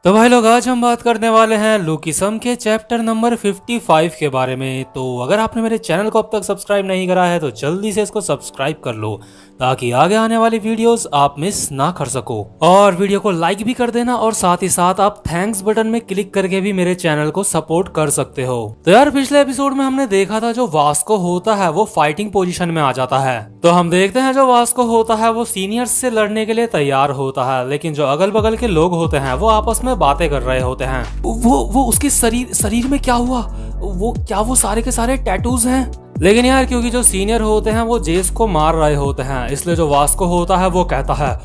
तो भाई लोग, आज हम बात करने वाले हैं लुकिसम के चैप्टर नंबर 55 के बारे में। तो अगर आपने मेरे चैनल को अब तक सब्सक्राइब नहीं करा है तो जल्दी से इसको सब्सक्राइब कर लो ताकि आगे आने वाली वीडियोस आप मिस ना कर सको। और वीडियो को लाइक भी कर देना और साथ ही साथ आप थैंक्स बटन में क्लिक करके भी मेरे चैनल को सपोर्ट कर सकते हो। तो यार, पिछले एपिसोड में हमने देखा था जो वास्को होता है वो फाइटिंग पोजीशन में आ जाता है। तो हम देखते हैं जो वास्को होता है वो सीनियर्स से लड़ने के लिए तैयार होता है, लेकिन जो अगल बगल के लोग होते हैं वो आपस में बातें कर रहे होते हैं। वो उसके शरीर में क्या हुआ? वो सारे के सारे टैटूज हैं। लेकिन यार, क्योंकि जो सीनियर होते हैं वो जेस को मार रहे होते हैं, इसलिए जो वास्को होता है वो कहता है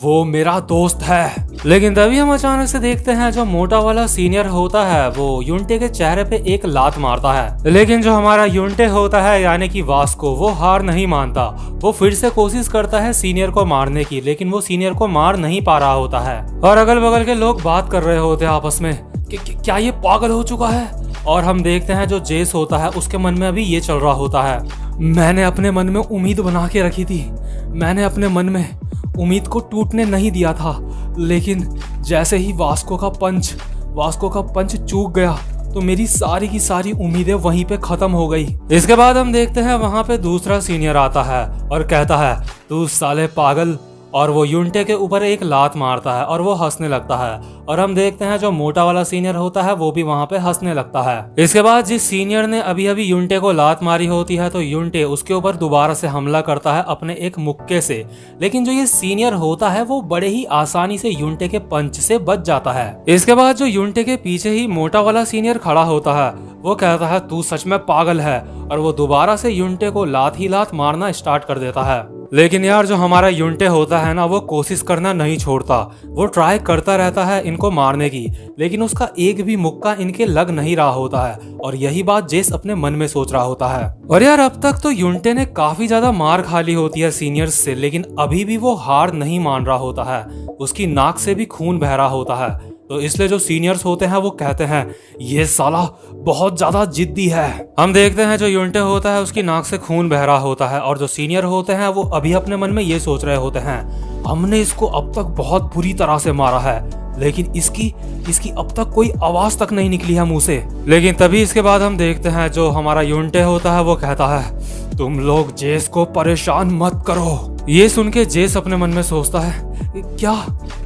वो मेरा दोस्त है। लेकिन तभी हम अचानक से देखते हैं जो मोटा वाला सीनियर होता है वो यूंटे के चेहरे पे एक लात मारता है। लेकिन जो हमारा यूंटे होता है यानी कि वास्को, वो हार नहीं मानता। वो फिर से कोशिश करता है सीनियर को मारने की, लेकिन वो सीनियर को मार नहीं पा रहा होता है। और अगल बगल के लोग बात कर रहे होते हैं आपस में कि क्या ये पागल हो चुका है। और हम देखते हैं जो जेस होता है उसके मन में अभी ये चल रहा होता है, मैंने अपने मन में उम्मीद बना के रखी थी, मैंने अपने मन में उम्मीद को टूटने नहीं दिया था, लेकिन जैसे ही वास्को का पंच चूक गया तो मेरी सारी की सारी उम्मीदें वहीं पे खत्म हो गई। इसके बाद हम देखते हैं वहां पे दूसरा सीनियर आता है और कहता है तू साले पागल, और वो यूंटे के ऊपर एक लात मारता है और वो हंसने लगता है। और हम देखते हैं जो मोटा वाला सीनियर होता है वो भी वहां पे हंसने लगता है। इसके बाद जिस सीनियर ने अभी अभी यूंटे को लात मारी होती है तो यूंटे उसके ऊपर दोबारा से हमला करता है अपने एक मुक्के से। लेकिन जो ये सीनियर होता है वो बड़े ही आसानी से यूंटे के पंच से बच जाता है। इसके बाद जो यूंटे के पीछे ही मोटा वाला सीनियर खड़ा होता है वो कहता है तू सच में पागल है, और वो दोबारा से यूंटे को लात ही लात मारना स्टार्ट कर देता है। लेकिन यार, जो हमारा यूंटे होता है ना वो कोशिश करना नहीं छोड़ता। वो ट्राई करता रहता है इनको मारने की, लेकिन उसका एक भी मुक्का इनके लग नहीं रहा होता है। और यही बात जेस अपने मन में सोच रहा होता है। और यार, अब तक तो यूंटे ने काफी ज्यादा मार खा ली होती है सीनियर्स से, लेकिन अभी भी वो हार नहीं मान रहा होता है। उसकी नाक से भी खून बह रहा होता है। तो इसलिए जो सीनियर्स होते हैं वो कहते हैं ये साला बहुत ज्यादा जिद्दी है। हम देखते हैं जो यूंटे होता है उसकी नाक से खून बह रहा होता है, और जो सीनियर होते हैं वो अभी अपने मन में ये सोच रहे होते हैं हमने इसको अब तक बहुत बुरी तरह से मारा है, लेकिन इसकी अब तक कोई आवाज तक नहीं निकली है मुंह से। लेकिन तभी इसके बाद हम देखते हैं जो हमारा यूंटे होता है वो कहता है तुम लोग जेस को परेशान मत करो। ये सुन के जेस अपने मन में सोचता है क्या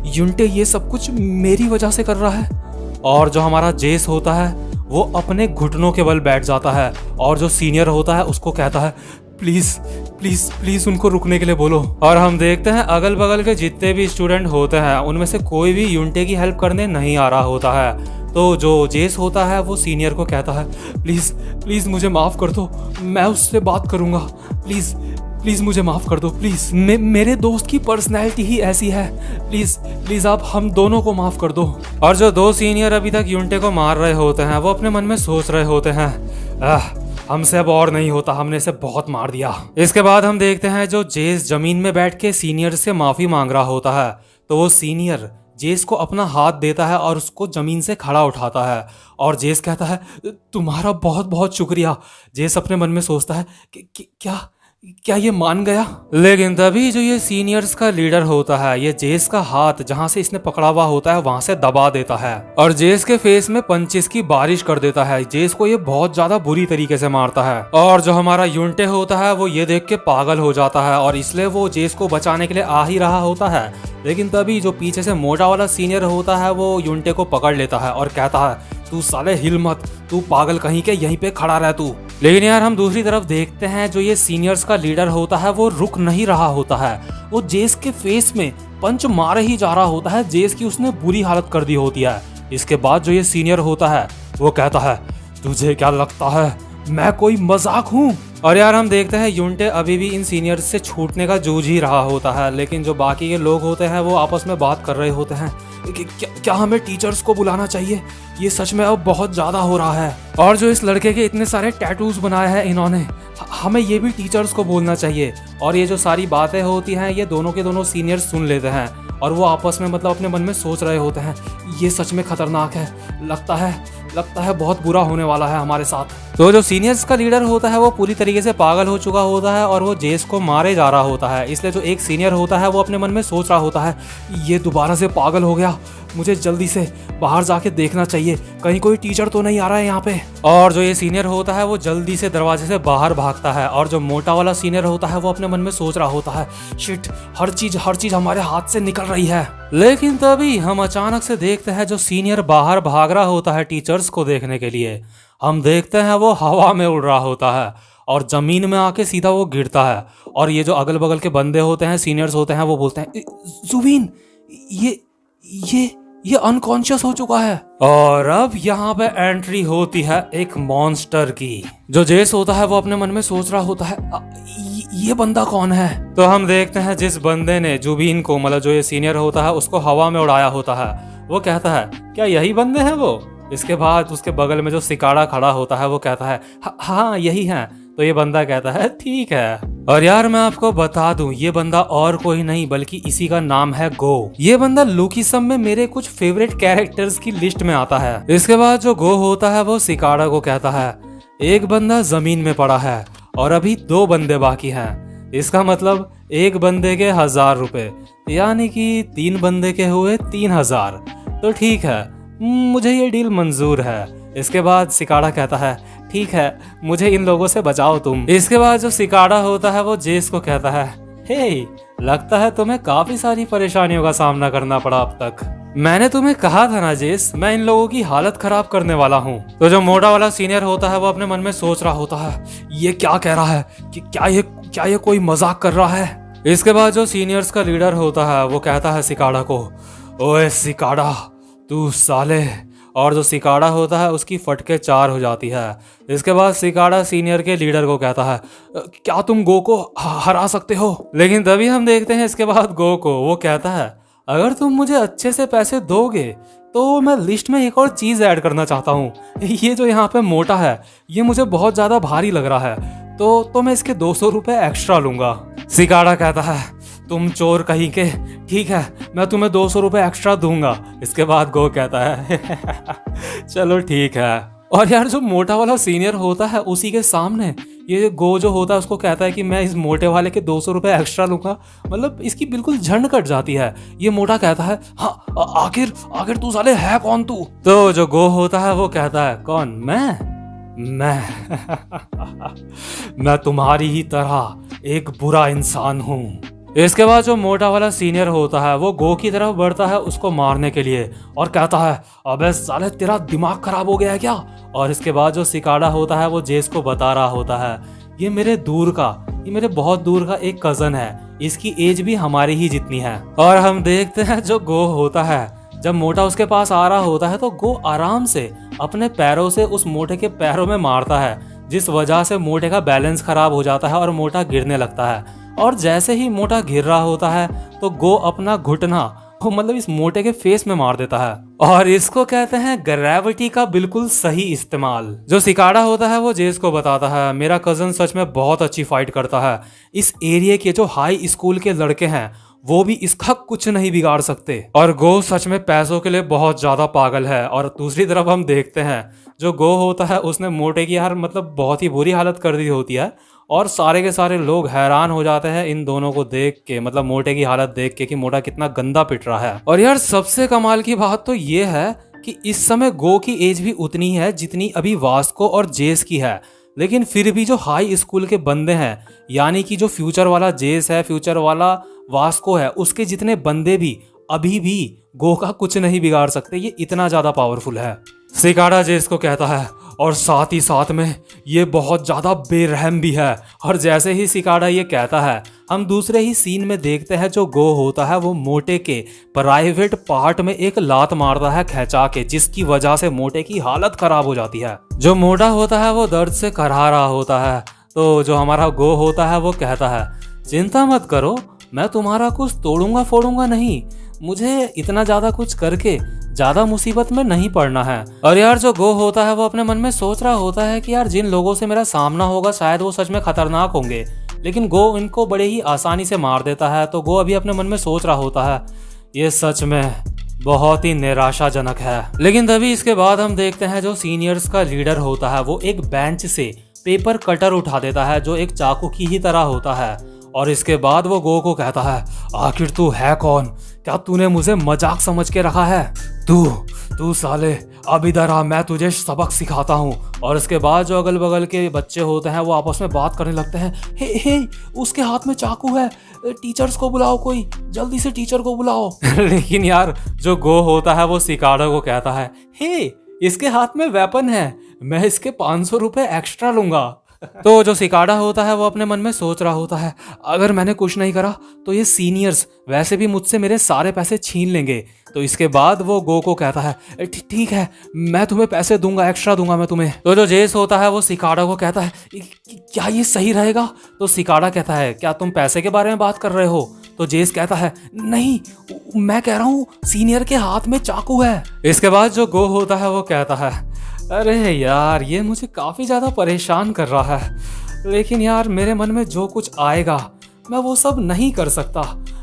यूंटे ये सब कुछ मेरी वजह से कर रहा है। और जो हमारा जेस होता है वो अपने घुटनों के बल बैठ जाता है, और जो सीनियर होता है उसको कहता है प्लीज प्लीज प्लीज उनको रुकने के लिए बोलो। और हम देखते हैं अगल बगल के जितने भी स्टूडेंट होते हैं उनमें से कोई भी यूंटे की हेल्प करने नहीं आ रहा होता है। तो जो जेस होता है वो सीनियर को कहता है प्लीज प्लीज मुझे माफ कर दो, मैं उससे बात करूंगा, प्लीज प्लीज मुझे माफ कर दो, प्लीज मेरे दोस्त की पर्सनैलिटी ही ऐसी है, प्लीज प्लीज आप हम दोनों को माफ कर दो। और जो दो सीनियर अभी तक यूंटे को मार रहे होते हैं वो अपने मन में सोच रहे होते हैं हमसे अब और नहीं होता, हमने इसे बहुत मार दिया। इसके बाद हम देखते हैं जो जेस जमीन में बैठ के सीनियर से माफी मांग रहा होता है। तो वो सीनियर जेस को अपना हाथ देता है और उसको जमीन से खड़ा उठाता है, और जेस कहता है तुम्हारा बहुत बहुत शुक्रिया। जेस अपने मन में सोचता है कि क्या ये मान गया। लेकिन तभी जो ये सीनियर्स का लीडर होता है ये जेस का हाथ जहां से इसने पकड़ा हुआ होता है वहां से दबा देता है, और जेस के फेस में पंचेस की बारिश कर देता है। जेस को ये बहुत ज्यादा बुरी तरीके से मारता है, और जो हमारा यूंटे होता है वो ये देख के पागल हो जाता है, और इसलिए वो जेस को बचाने के लिए आ ही रहा होता है। लेकिन तभी जो पीछे से मोटा वाला सीनियर होता है वो यूंटे को पकड़ लेता है और कहता है तू साले हिल मत, तू पागल कहीं के, यहीं पे खड़ा रह तू। लेकिन यार, हम दूसरी तरफ देखते हैं जो ये सीनियर्स का लीडर होता है वो रुक नहीं रहा होता है। वो जेस के फेस में पंच मारे ही जा रहा होता है, जेस की उसने बुरी हालत कर दी होती है। इसके बाद जो ये सीनियर होता है वो कहता है तुझे क्या लगता है मैं कोई मजाक हूँ। और यार, हम देखते हैं यूंटे अभी भी इन सीनियर्स से छूटने का जूझ ही रहा होता है, लेकिन जो बाकी के लोग होते हैं वो आपस में बात कर रहे होते हैं क्या हमें टीचर्स को बुलाना चाहिए, ये सच में अब बहुत ज्यादा हो रहा है। और जो इस लड़के के इतने सारे टैटूज बनाए हैं इन्होंने, हमें ये भी टीचर्स को बोलना चाहिए। और ये जो सारी बातें होती हैं ये दोनों के दोनों सीनियर्स सुन लेते हैं, और वो आपस में मतलब अपने मन में सोच रहे होते हैं ये सच में खतरनाक है, लगता है बहुत बुरा होने वाला है हमारे साथ। तो जो सीनियर्स का लीडर होता है वो पूरी तरीके से पागल हो चुका होता है और वो जेस को मारे जा रहा होता है। इसलिए जो एक सीनियर होता है वो अपने मन में सोच रहा होता है, ये दोबारा से पागल हो गया, मुझे जल्दी से बाहर जाके देखना चाहिए, कहीं कोई टीचर तो नहीं आ रहा है यहाँ पे। और जो ये सीनियर होता है वो जल्दी से दरवाजे से बाहर भागता है और जो मोटा वाला सीनियर होता है वो अपने मन में सोच रहा होता है, शिट, हर चीज हमारे हाथ से निकल रही है। लेकिन तभी हम अचानक से देखते हैं जो सीनियर बाहर भाग रहा होता है टीचर्स को देखने के लिए, हम देखते हैं वो हवा में उड़ रहा होता है और जमीन में आके सीधा वो गिरता है। और ये जो अगल बगल के बंदे होते हैं, सीनियर्स होते हैं, वो बोलते हैं, जुबीन, ये अनकॉन्शियस हो चुका है। और अब यहाँ पे एंट्री होती है एक मॉन्स्टर की। जो जेस होता है वो अपने मन में सोच रहा होता है, ये बंदा कौन है। तो हम देखते हैं जिस बंदे ने जुबीन को, मतलब जो ये सीनियर होता है, उसको हवा में उड़ाया होता है, वो कहता है, क्या यही बंदे हैं वो। इसके बाद उसके बगल में जो सिकाड़ा खड़ा होता है वो कहता है, हाँ यही है। तो ये बंदा कहता है, ठीक है। और यार मैं आपको बता दूं, ये बंदा और कोई नहीं बल्कि इसी का नाम है गो। ये बंदा लुकीसम में मेरे कुछ फेवरेट कैरेक्टर्स की लिस्ट में आता है। इसके बाद जो गो होता है वो सिकाड़ा को कहता है, एक बंदा जमीन में पड़ा है और अभी 2 बंदे बाकी हैं। इसका मतलब एक बंदे के 1000 रुपए, यानी कि 3 बंदे के हुए 3000। तो ठीक है, मुझे ये डील मंजूर है। इसके बाद सिकाड़ा कहता है, ठीक है, मुझे इन लोगों से बचाओ तुम। इसके बाद जो सिकाड़ा होता है वो जेस को कहता है, हे, लगता है तुम्हें काफी सारी परेशानियों का सामना करना पड़ा अब तक। मैंने तुम्हें कहा था ना जेस, मैं इन लोगों की हालत खराब करने वाला हूँ। तो जो मोटा वाला सीनियर होता है वो अपने मन में सोच रहा होता है, ये क्या कह रहा है कि क्या ये कोई मजाक कर रहा है। इसके बाद जो सीनियर्स का लीडर होता है वो कहता है सिकाड़ा को, ओए सिकाड़ा, तू साले। और जो सिकाड़ा होता है उसकी फटके 4 हो जाती है। इसके बाद सिकाड़ा सीनियर के लीडर को कहता है, क्या तुम गो को हरा सकते हो। लेकिन तभी हम देखते हैं इसके बाद गो को, वो कहता है, अगर तुम मुझे अच्छे से पैसे दोगे तो मैं लिस्ट में एक और चीज ऐड करना चाहता हूँ। ये जो यहाँ पे मोटा है ये मुझे बहुत ज्यादा भारी लग रहा है, तो मैं इसके 200 रुपए एक्स्ट्रा लूंगा। सिकाड़ा कहता है, तुम चोर कहीं के, ठीक है, मैं तुम्हें 200 रुपए एक्स्ट्रा दूंगा। इसके बाद गो कहता है, चलो ठीक है। और यार जो मोटा वाला सीनियर होता है उसी के सामने ये गो जो होता है उसको कहता है कि मैं इस मोटे वाले के 200 रुपए एक्स्ट्रा लूंगा। मतलब इसकी बिल्कुल झंड कट जाती है। ये मोटा कहता है, हाँ, आखिर तू साले है कौन तू। तो जो गो होता है वो कहता है, कौन, मैं मैं तुम्हारी ही तरह एक बुरा इंसान हूँ। इसके बाद जो मोटा वाला सीनियर होता है वो गो की तरफ बढ़ता है उसको मारने के लिए और कहता है, अबे साले तेरा दिमाग खराब हो गया है क्या। और इसके बाद जो सिकाड़ा होता है वो जेस को बता रहा होता है, ये मेरे बहुत दूर का एक कजन है, इसकी एज भी हमारी ही जितनी है। और हम देखते हैं जो गो होता है, जब मोटा उसके पास आ रहा होता है तो गो आराम से अपने पैरों से उस मोटे के पैरों में मारता है, जिस वजह से मोटे का बैलेंस खराब हो जाता है और मोटा गिरने लगता है। और जैसे ही मोटा गिर रहा होता है तो गो अपना घुटना मतलब इस मोटे के फेस में मार देता है। और इसको कहते हैं ग्रेविटी का बिल्कुल सही इस्तेमाल। जो सिकाड़ा होता है वो जेस को बताता है, मेरा कजन सच में बहुत अच्छी फाइट करता है, इस एरिया के जो हाई स्कूल के लड़के हैं वो भी इसका कुछ नहीं बिगाड़ सकते। और गो सच में पैसों के लिए बहुत ज्यादा पागल है। और दूसरी तरफ हम देखते हैं जो गो होता है उसने मोटे की यार मतलब बहुत ही बुरी हालत कर दी होती है और सारे के सारे लोग हैरान हो जाते हैं इन दोनों को देख के, मतलब मोटे की हालत देख के कि मोटा कितना गंदा पिट रहा है। और यार सबसे कमाल की बात तो ये है कि इस समय गो की एज भी उतनी है जितनी अभी वास्को और जेस की है, लेकिन फिर भी जो हाई स्कूल के बंदे हैं, यानी कि जो फ्यूचर वाला जेस है, फ्यूचर वाला वास्को है, उसके जितने बंदे भी अभी भी गो का कुछ नहीं बिगाड़ सकते। ये इतना ज्यादा पावरफुल है। सिकाड़ा जेस को कहता है और साथ ही साथ में ये बहुत ज्यादा बेरहम भी है। और जैसे ही सिकाड़ा ये कहता है हम दूसरे ही सीन में देखते हैं जो गो होता है वो मोटे के प्राइवेट पार्ट में एक लात मारता है खैंचा के, जिसकी वजह से मोटे की हालत खराब हो जाती है। जो मोटा होता है वो दर्द से करहा रहा होता है। तो जो हमारा गो होता है वो कहता है, चिंता मत करो, मैं तुम्हारा कुछ तोड़ूंगा फोड़ूंगा नहीं, मुझे इतना ज्यादा कुछ करके ज्यादा मुसीबत में नहीं पड़ना है। और यार जो गो होता है वो अपने मन में सोच रहा होता है कि यार जिन लोगों से मेरा सामना होगा शायद वो सच में खतरनाक होंगे, लेकिन गो इनको बड़े ही आसानी से मार देता है। तो गो अभी अपने मन में सोच रहा होता है, ये सच में बहुत ही निराशाजनक है। लेकिन तभी इसके बाद हम देखते हैं जो सीनियर्स का लीडर होता है वो एक बेंच से पेपर कटर उठा देता है जो एक चाकू की ही तरह होता है, और इसके बाद वो गो को कहता है, आखिर तू है कौन? क्या तूने मुझे मजाक समझ के रखा है? तू साले अब इधर आ, मैं तुझे सबक सिखाता हूँ। और इसके बाद जो अगल बगल के बच्चे होते हैं वो आपस में बात करने लगते हैं, हे उसके हाथ में चाकू है, टीचर्स को बुलाओ, कोई जल्दी से टीचर को बुलाओ। लेकिन यार जो गो होता है वो सिकाडा को कहता है, हे इसके हाथ में वेपन है, मैं इसके 500 रुपए एक्स्ट्रा लूंगा। तो जो सिकाडा होता है वो अपने मन में सोच रहा होता है, अगर मैंने कुछ नहीं करा तो ये सीनियर्स वैसे भी मुझसे मेरे सारे पैसे छीन लेंगे। तो इसके बाद वो गो को कहता है, ठीक है मैं तुम्हें पैसे दूंगा, एक्स्ट्रा दूंगा मैं तुम्हें। तो जो जेस होता है वो सिकाडा को कहता है, क्या ये सही रहेगा? तो सिकाडा कहता है, क्या तुम पैसे के बारे में बात कर रहे हो? तो जेस कहता है, नहीं मैं कह रहा हूँ सीनियर के हाथ में चाकू है। इसके बाद जो गो होता है वो कहता है, अरे यार ये मुझे काफ़ी ज़्यादा परेशान कर रहा है, लेकिन यार मेरे मन में जो कुछ आएगा मैं वो सब नहीं कर सकता।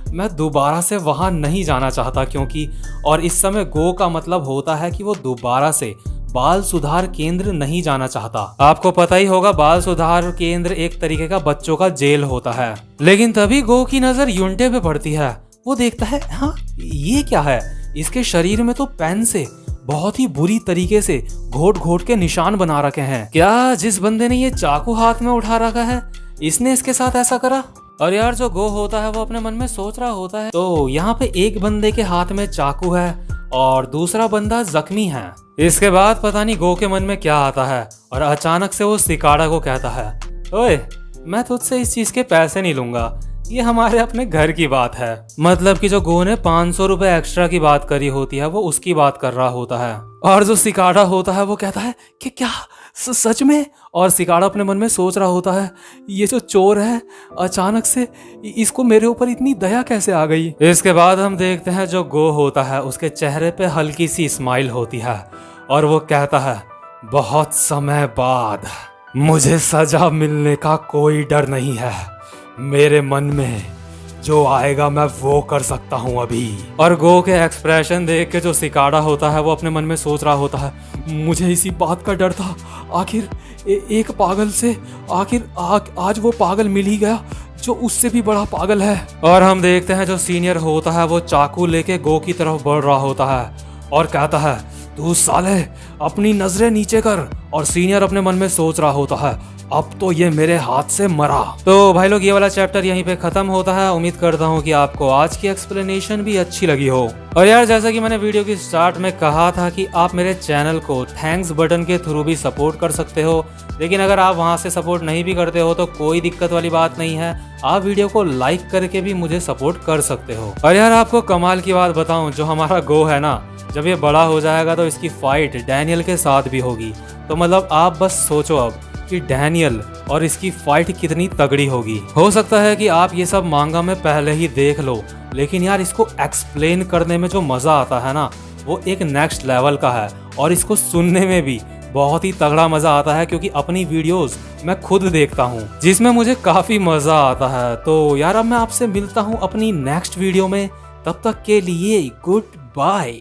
मैं दोबारा से वहाँ नहीं जाना चाहता क्योंकि, और इस समय गो का मतलब होता है कि वो दोबारा से बाल सुधार केंद्र नहीं जाना चाहता। आपको पता ही होगा बाल सुधार केंद्र एक तरीके का बच्चों का जेल होता है। लेकिन तभी गो की नज़र युंटे पे पड़ती है। वो देखता है, हाँ ये क्या है? इसके शरीर में तो पेन से बहुत ही बुरी तरीके से घोट घोट के निशान बना रखे हैं। क्या जिस बंदे ने ये चाकू हाथ में उठा रखा है इसने इसके साथ ऐसा करा? और यार जो गो होता है वो अपने मन में सोच रहा होता है, तो यहाँ पे एक बंदे के हाथ में चाकू है और दूसरा बंदा जख्मी है। इसके बाद पता नहीं गो के मन में क्या आता है और अचानक से वो सिकाडा को कहता है, ओए मैं तुझसे इस चीज के पैसे नहीं लूंगा, ये हमारे अपने घर की बात है। मतलब कि जो गो ने 500 रुपए एक्स्ट्रा की बात करी होती है वो उसकी बात कर रहा होता है। और जो सिकाडा होता है वो कहता है कि क्या सच में? और सिकाडा अपने मन में सोच रहा होता है, ये जो चोर है अचानक से इसको मेरे ऊपर इतनी दया कैसे आ गई? इसके बाद हम देखते हैं जो गो होता है उसके चेहरे पे हल्की सी स्माइल होती है और वो कहता है, बहुत समय बाद मुझे सजा मिलने का कोई डर नहीं है, मेरे मन में जो आएगा मैं वो कर सकता हूँ अभी। और गो के एक्सप्रेशन देख के जो सिकाडा होता है वो अपने मन में सोच रहा होता है, मुझे इसी बात का डर था, आखिर एक पागल से आखिर आज वो पागल मिल ही गया जो उससे भी बड़ा पागल है। और हम देखते हैं जो सीनियर होता है वो चाकू लेके गो की तरफ बढ़ रहा होता है और कहता है, तू साले अपनी नजरें नीचे कर। और सीनियर अपने मन में सोच रहा होता है, अब तो ये मेरे हाथ से मरा। तो भाई लोग ये वाला चैप्टर यहीं पे खत्म होता है। उम्मीद करता हूँ कि आपको आज की एक्सप्लेनेशन भी अच्छी लगी हो। और यार जैसा कि मैंने वीडियो की स्टार्ट में कहा था कि आप मेरे चैनल को थैंक्स बटन के थ्रू भी सपोर्ट कर सकते हो, लेकिन अगर आप वहाँ से सपोर्ट नहीं भी करते हो तो कोई दिक्कत वाली बात नहीं है, आप वीडियो को लाइक करके भी मुझे सपोर्ट कर सकते हो। और यार आपको कमाल की बात बताऊं, जो हमारा गो है ना, जब ये बड़ा हो जाएगा तो इसकी फाइट डैनियल के साथ भी होगी। तो मतलब आप बस सोचो अब कि डैनियल और इसकी फाइट कितनी तगड़ी होगी। हो सकता है कि आप ये सब मांगा में पहले ही देख लो, लेकिन यार इसको एक्सप्लेन करने में जो मजा आता है ना वो एक नेक्स्ट लेवल का है, और इसको सुनने में भी बहुत ही तगड़ा मजा आता है क्योंकि अपनी वीडियोस मैं खुद देखता हूँ जिसमें मुझे काफी मजा आता है। तो यार अब मैं आपसे मिलता हूँ अपनी नेक्स्ट वीडियो में, तब तक के लिए गुड बाय।